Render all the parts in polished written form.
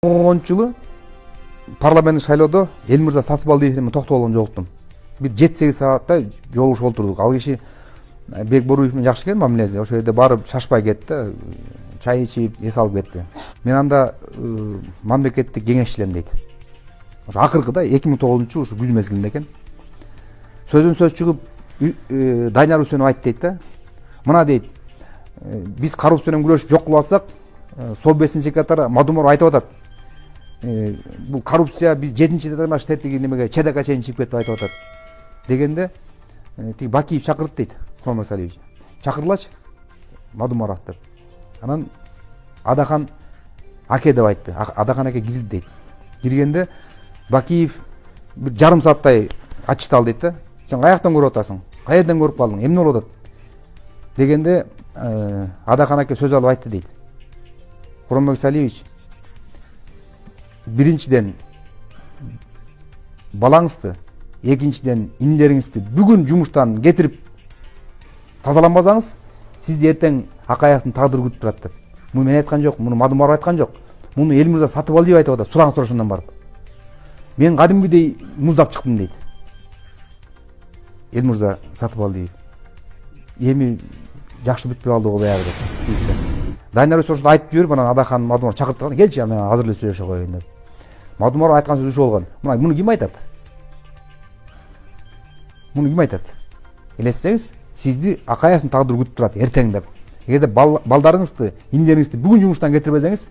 2010 парламенттик шайлоодо Элмырза Сатыбалдиев менен токтогулган жолуктум. Бир 7-8 саатта жолугушуп отурдук. Ал киши Бекборуев менен жакшы экен мамилеси. Ошол жерде барып шашпай кетти, чай ичип, эс алып кетти. Мен анда мамлекеттик кеңешчилем дейт. Ошо акыркыда 2009 ушу күз мезгилинде экен. Сөздөн сөз чыгып Дайнар Үсенов айтты дейт да. Мына дейт, биз коррупция менен күрөшүп жок кылып атсак, Совбестин секретары Мадумаров айтып атат. Бул коррупция биз 7-й штаттагы немеге чедакка чейин чыгып кетип айтып атат. Дегенде тиги Бакиев чакырды дейт, Курман Салиевич. Чакырылачы Мадумаров деп. Анан Адахан аке деп айтты. Адахан аке кирди дейт. Киргенде Бакиев бир жарым сааттай ачышталды дейт да. Сен каяктан көрүп атасың? Каерден көрүп калдың? Эмне болуп атат? Дегенде Адахан аке сөз алып айтты дейт. Курман Салиевич, биринчиден балаңызды, экинчиден инилериңизди бүгүн жумуштан кетирип тазаланбасаңыз, сизди эртең Акаевдин тагдыры күтүп турат деп. Муну мен айткан жок, муну Мадумаров айткан жок. Муну Элмырза Сатыбалдиев айтып атат, сураңыз ошондон барып. Мен кадимгидей муздап чыктым дейт. Элмырза Сатыбалдиев. Эми жакшы бүтпөй калды го баягы деп. Дайнар Үсенов айтып жиберип, анан Адахан Мадумаров чакыртып, келчи, мен азыр эле сүйлөшө коеюн деп. Мадумаров айткан сөзү ушул болгон. Муну ким айтат? Муну ким айтат? Элестеңиз, сизди Акаевдин тагдыры күтүп турат эртең деп. Эгерде балдарыңызды, инилериңизди бүгүн жумуштан кетирбесеңиз,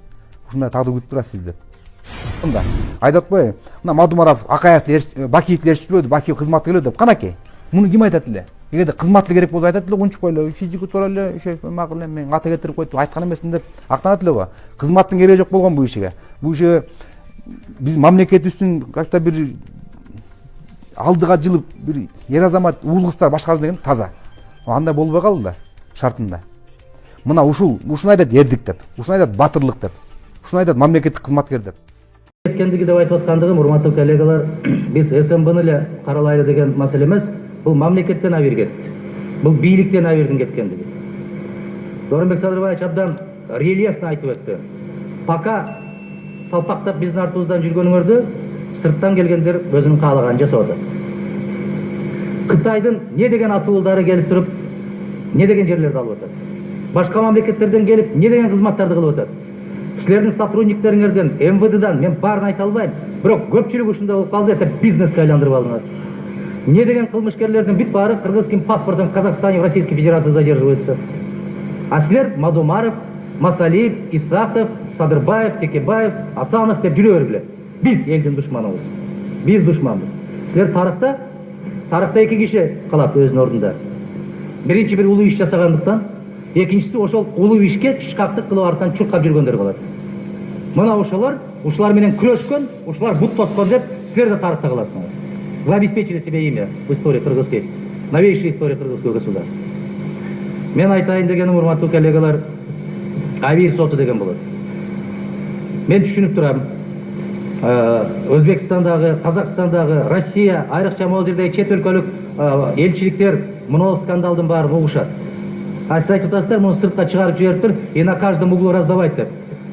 ушундай тагдыр күтүп турат сизди деп. Мында айтып атпайбы? Мына Мадумаров Акаевди Бакиевди ээрчитпөдү, Бакиев кызматка келет деп. Канаке? Муну ким айтат эле? Эгерде кызматты керек болсо айтат эле, унчукпай эле, физика тура эле, макул эле, мен ата кетирип койду, айткан эмесмин деп актанат эле го. Кызматтын кереги жок болгон бул ишиге. Бул иши биз мамлекетибиздин как-то бир алдыга жылып бир ер азамат уул кыздар башкарсын деген таза. Андай болбой калды да шартында. Мына ушуну айтат эрдик деп, ушуну айтат батырлык деп, ушуну айтат мамлекеттик кызматкер деп. Кеткендиги деп айтып аткандыгым, урматтуу коллегалар, биз СМБны эле каралайлы деген маселе эмес. Бұл мамлекеттен авир кетті. Бұл бийликтен авирдин кеткендиги. Дооронбек Садырбаевич абдан рельефті айтып өтті. Пока салпақтап биздин артыбыздан жүргөнүңөрдү сырттан келгендер өзүнүн каалаганын жасап атат. Кытайдын не деген атуулдары келип туруп, не деген жерлерди алып атат. Башка мамлекеттерден келип, не деген кызматтарды кылып атат. Силердин сотрудниктериңерден, МВДдан мен баарын айта албайм. Бирок көпчүлүгү ушундай болуп калды, это бизнеске айландырып алдыңар. Не деген кылмышкерлердин бүт баары кыргызским паспортом в Казахстане, в Российской Федерации задерживаются. А силер Мадумаров, Масалиев, Исахов, Садырбаев, Текебаев, Асанов деп жүрө бергиле. Биз элдин душманыбыз. Биз душманбыз. Силер тарыхта эки киши калат өзүнүн ордунда. Биринчи бир улуу иш жасагандыктан, экинчиси ошол улуу ишке тышкактык кылып артынан чуркап жүргөндөр калат. Мына ушулар менен күрөшкөн, ушулар бут тоткон деп силер да тарыхта каласыңар. Вы обеспечили себе имя в истории кыргызской, новейшей истории кыргызского государства. Мен айтайын дегеним, урматтуу коллегалар, авир соту деген болот. Мен түшүнүп турам. Өзбекстандагы, Казакстандагы, Россия, айрыкча могул жердеги чет өлкөлүк элчиликтер мынау скандалдын баарын угушат. А сиз айтып атасыздар, муну сыртка чыгарып жибериптир, и на каждом углу раздавать деп.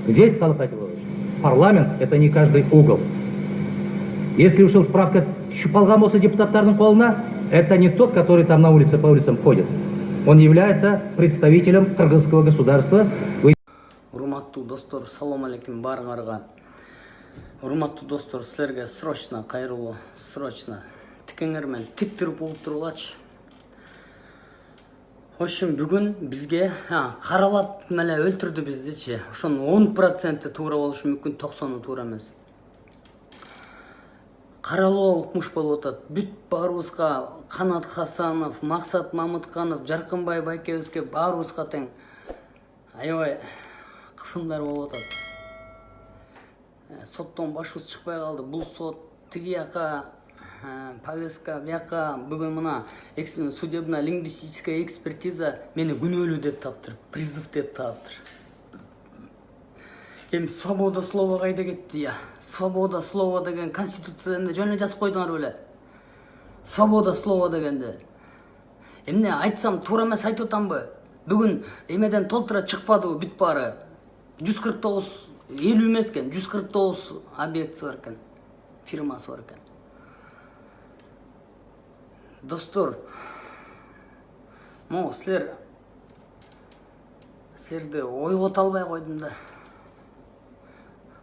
Здесь калып айтып атат. Парламент — это не каждый угол. Если ушул справка түшүп калган болсо депутаттардын колуна, это не тот, который там на улице по улицам ходит. Он является представителем кыргызского государства. Урматтуу достор, салам алейкум баарыңарга. Урматтуу достор, силерге срочно кайрылуу, срочно тикеңер менен тик туруп болуп турулачы. Ошон бүгүн бизге каралап меле өлтүрдү биздичи. Ошонун 10% туура болушу мүмкүн, 90 туура эмес. Каралоо укмуш болуп атат. Бүт баарыбызга Канат Хасанов, Максат Мамытканов, Жаркынбай байкебизге баарыбызга тең аябай кысымдар болуп атат. Соттон башыбыз чыкпай калды. Бул сот тиги жака повестка, бияка бүгүн мына судебно лингвистическая экспертиза мени күнөөлүү деп таптыр, призыв деп таптыр. Эми свобода слова кайда кетти я? Свобода слова деген конституцияда жөн эле жазып койдуңар беле? Свобода слова дегенде. Эмне айтсам туура эмес айтып атамбы? Бүгүн эмеден толтура чыкпадыбы бүт баары? 149 50 эмес экен, 149 объектisi бар экен, фирмасы бар экен. Достор, могу силерди ойгото албай койдум да.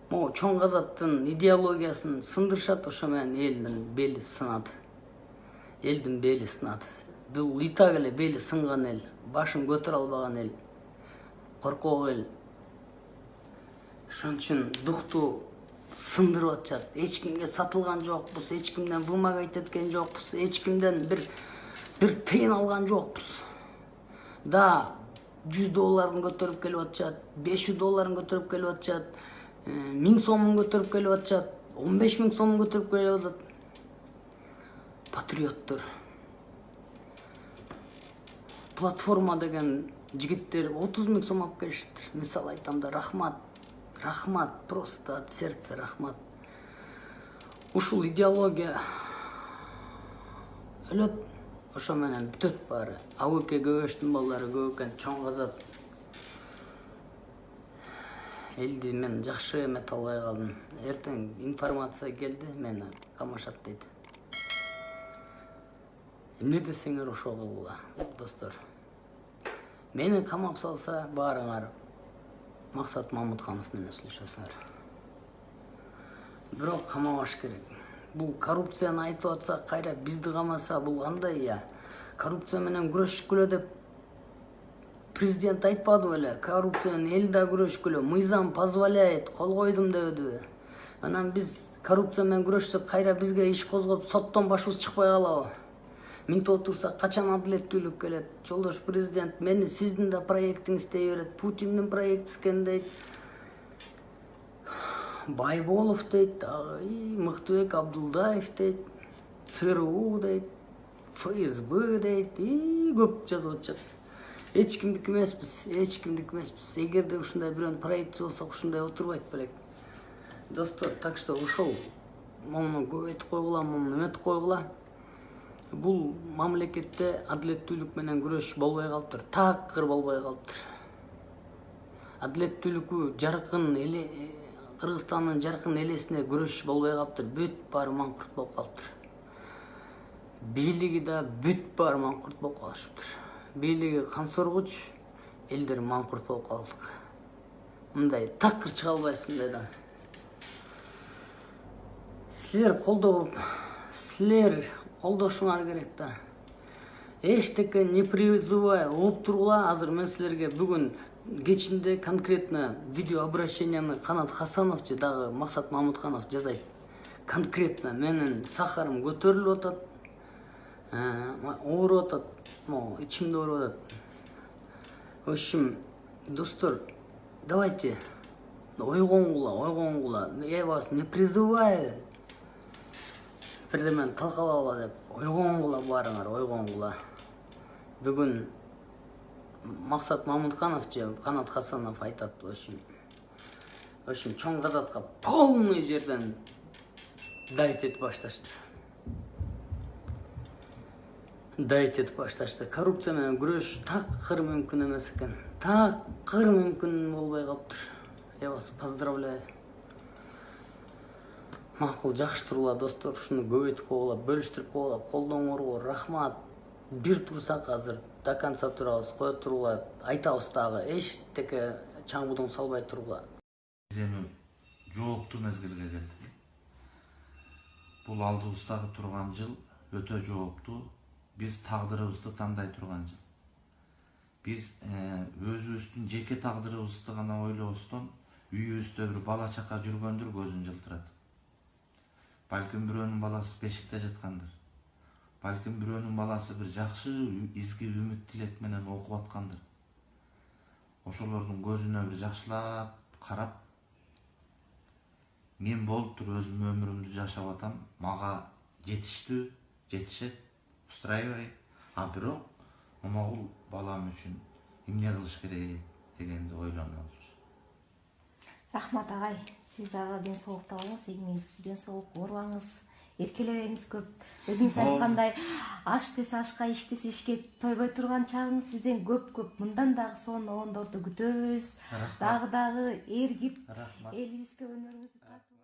Могу чоң казаттын идеологиясын сындырышат, ошо менен элдин бели сынат. Элдин бели сынат. Бул и так эле бели сынган эл, башын көтөрө албаган эл, коркок эл. Ошон үчүн дукту сындырып атышат. Эч кимге сатылган жокпуз, эч кимден вымогать эткен жокпуз, эч кимден бир тыйын алган жокпуз. Да, $100 көтөрүп келип атышат, $500 көтөрүп келип атышат, 1000 сомун көтөрүп келип атышат, 15.000 сомун көтөрүп келип атат. Патриоттор. Платформа деген жигиттер 30.000 сом алып келишиптир. Мисал айтам да, рахмат. Рахмат, просто от сердца рахмат. Ушул идеология өлөт, ошо менен бүтөт баары. Абыке Көбөштүн балдары көп экен, чоң казат. Элди мен жакшы эмете албай калдым. Эртең информация келди, мени камашат дейт. Эмне десеңер ошо кылгыла, достор. Мени камап салса, баарыңар Максат Мамытканов менен сүйлөшөсүңөр. Бирок камабаш керек. Бул коррупцияны айтып атса, кайра бизди камаса, бул кандай я? Коррупция менен күрөшкүлө деп президент айтпады беле? Коррупция менен эл да күрөшкүлө, мыйзам позволяет, кол койдум дебеди. Анан биз коррупция менен күрөшсөк, кайра бизге иш козгоп, соттон башыбыз чыкпай калабы? Минтип отурсак, качан адилеттүүлүк келет? Жолдош президент, мени сиздин да проектиңиз дей берет, Путиндин проектиси экен дейт. Байболов дейт, Мыктыбек Абдулдаев дейт, ЦРУ дейт, ФСБ дейт, көп жазып атышат. Эч кимдики эмеспиз, эч кимдики эмеспиз. Эгерде ушундай бирөөнүн проектиси болсо, ушундай отурбайт белек. Достор, так что ушул момуну көбөйтүп койгула, момуну эметип койгула. Бул мамлекетте адилеттүүлүк менен күрөш болбой калыптыр, такыр болбой калыптыр. Адилеттүүлүккө жаркын эле Кыргызстандын жаркын элесине күрөш болбой калыптыр, бүт баары маңкурт болуп калыптыр. Бийлиги да бүт баары маңкурт болуп калышыптыр. Бийлиги кан соргуч, элдер маңкурт болуп калдык. Мындай такыр чыга албайсың мындайдан. Силер колдошуңар керек да. Эчтеке не призывай, оп тургула. Азыр мен силерге бүгүн кечинде конкретно видео обращенияны Канат Хасанов же дагы Максат Мамытканов жазайт. Конкретно менин сахарым көтөрүлүп атат, ооруп атат, ичимде ооруп атат. В общем, достор, давайте ойгонгула. Я вас не призываю бирдемени талкалагыла деп, ойгонгула баарыңар, ойгонгула. Бүгүн Максат Мамытканов же Канат Хасанов айтат, в общем, чоң казатка полный жерден давить этип башташты. Коррупция менен күрөш такыр мүмкүн эмес экен. Такыр мүмкүн болбой калыптыр. Я вас поздравляю. Макул, жакшы тургула, достор, ушуну көбөйтүп койгула, бөлүштүрүп койгула, колдооңорго рахмат. Бир турсак азыр до конца турабыз, кое тургула, айтабыз дагы, эчтеке чаңбудуң салбай тургула. Эми жооптуу мезгилге келди. Бул алдыбыздагы турган жыл өтө жооптуу. Биз тагдырыбызды тандай турган жыл. Биз өзүбүздүн жеке тагдырыбызды гана ойлобостон, үйүбүздө бир бала чака жүргөндүр көзүн жылтыратып. Балким бирөөнүн баласы бешикте жаткандыр. Балким бирөөнүн баласы бир жакшы изги үмүт тилек менен окуп аткандыр. Ошолордун көзүнө бир жакшылап карап, мен болуптур өзүм өмүрүмдү жашап атам, мага жетиштүү, жетишет, устраивай. А бирок могул балам үчүн эмне кылыш керек дегенди ойлонобуз. Рахмат агай, сиз дагы ден соолукта болуңуз, ийгиңиз ден соолук, оорубаңыз. эркелебеңиз көп. Өзүңүз айткандай, аш десе ашка, иш десе ишке тойбой турган чагыңыз сизден көп. Мындан дагы сонун оондорду күтөбүз. Дагы эргип, элибизге өнөрүңүздү тартып